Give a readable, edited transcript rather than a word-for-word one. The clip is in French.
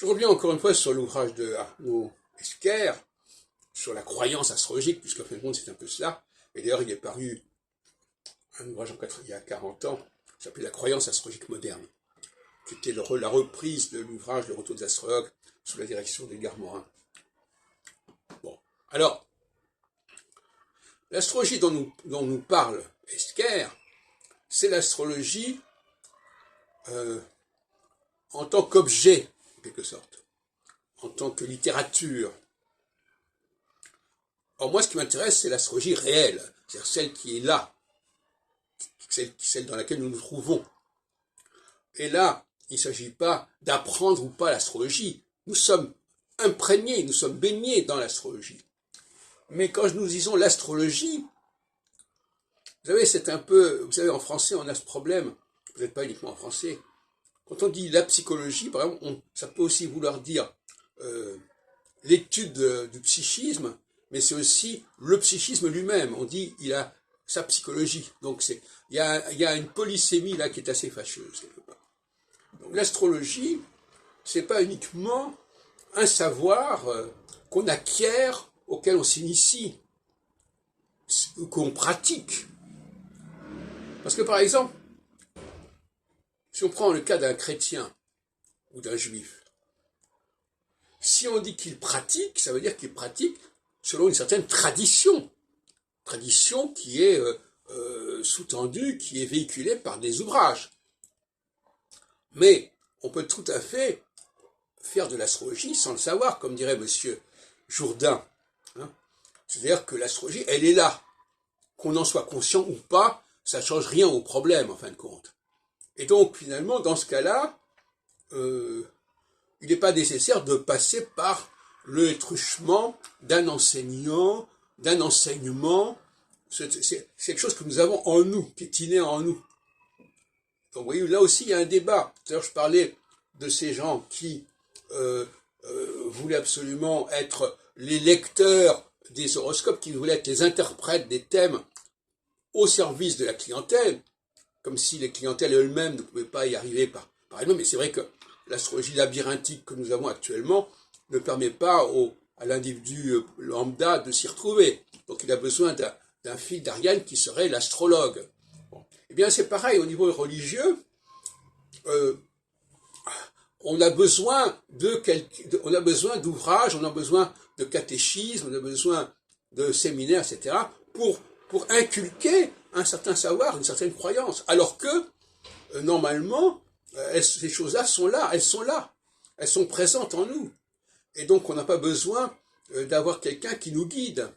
Je reviens encore une fois sur l'ouvrage de Arnaud Esquer, sur la croyance astrologique, puisqu'en fin de compte c'est un peu cela. Et d'ailleurs il est paru un ouvrage il y a 40 ans, qui s'appelait La croyance astrologique moderne, qui était la reprise de l'ouvrage Le retour des astrologues, sous la direction d'Edgar Morin. Bon, alors, l'astrologie dont nous parle Esquer, c'est l'astrologie en tant qu'objet, en quelque sorte, en tant que littérature. Or, moi, ce qui m'intéresse, c'est l'astrologie réelle, c'est-à-dire celle qui est là, celle dans laquelle nous nous trouvons. Et là, il ne s'agit pas d'apprendre ou pas l'astrologie. Nous sommes imprégnés, nous sommes baignés dans l'astrologie. Mais quand nous disons l'astrologie, vous savez, c'est un peu, vous savez, en français, on a ce problème, peut-être pas uniquement en français. Quand on dit la psychologie, par exemple, ça peut aussi vouloir dire l'étude du psychisme, mais c'est aussi le psychisme lui-même. On dit il a sa psychologie. Donc il y a une polysémie là qui est assez fâcheuse quelque part. Donc l'astrologie, c'est pas uniquement un savoir qu'on acquiert, auquel on s'initie, ou qu'on pratique. Parce que par exemple, si on prend le cas d'un chrétien ou d'un juif, si on dit qu'il pratique, ça veut dire qu'il pratique selon une certaine tradition qui est sous-tendue, qui est véhiculée par des ouvrages. Mais on peut tout à fait faire de l'astrologie sans le savoir, comme dirait monsieur Jourdain. Hein. C'est-à-dire que l'astrologie, elle est là. Qu'on en soit conscient ou pas, ça ne change rien au problème, en fin de compte. Et donc, finalement, dans ce cas-là, il n'est pas nécessaire de passer par le truchement d'un enseignant, d'un enseignement. C'est quelque chose que nous avons en nous, qui est inné en nous. Donc, vous voyez, là aussi, il y a un débat. D'ailleurs, je parlais de ces gens qui voulaient absolument être les lecteurs des horoscopes, qui voulaient être les interprètes des thèmes au service de la clientèle, comme si les clientèles elles-mêmes ne pouvaient pas y arriver par elles-mêmes. Mais c'est vrai que l'astrologie labyrinthique que nous avons actuellement ne permet pas à l'individu lambda de s'y retrouver. Donc il a besoin d'un fil d'Ariane qui serait l'astrologue. Bon. Eh bien c'est pareil au niveau religieux. On a besoin d'ouvrages, on a besoin de catéchismes, on a besoin de séminaires, etc. pour inculquer un certain savoir, une certaine croyance. Alors que, normalement, ces choses-là sont là, elles sont présentes en nous. Et donc, on n'a pas besoin d'avoir quelqu'un qui nous guide.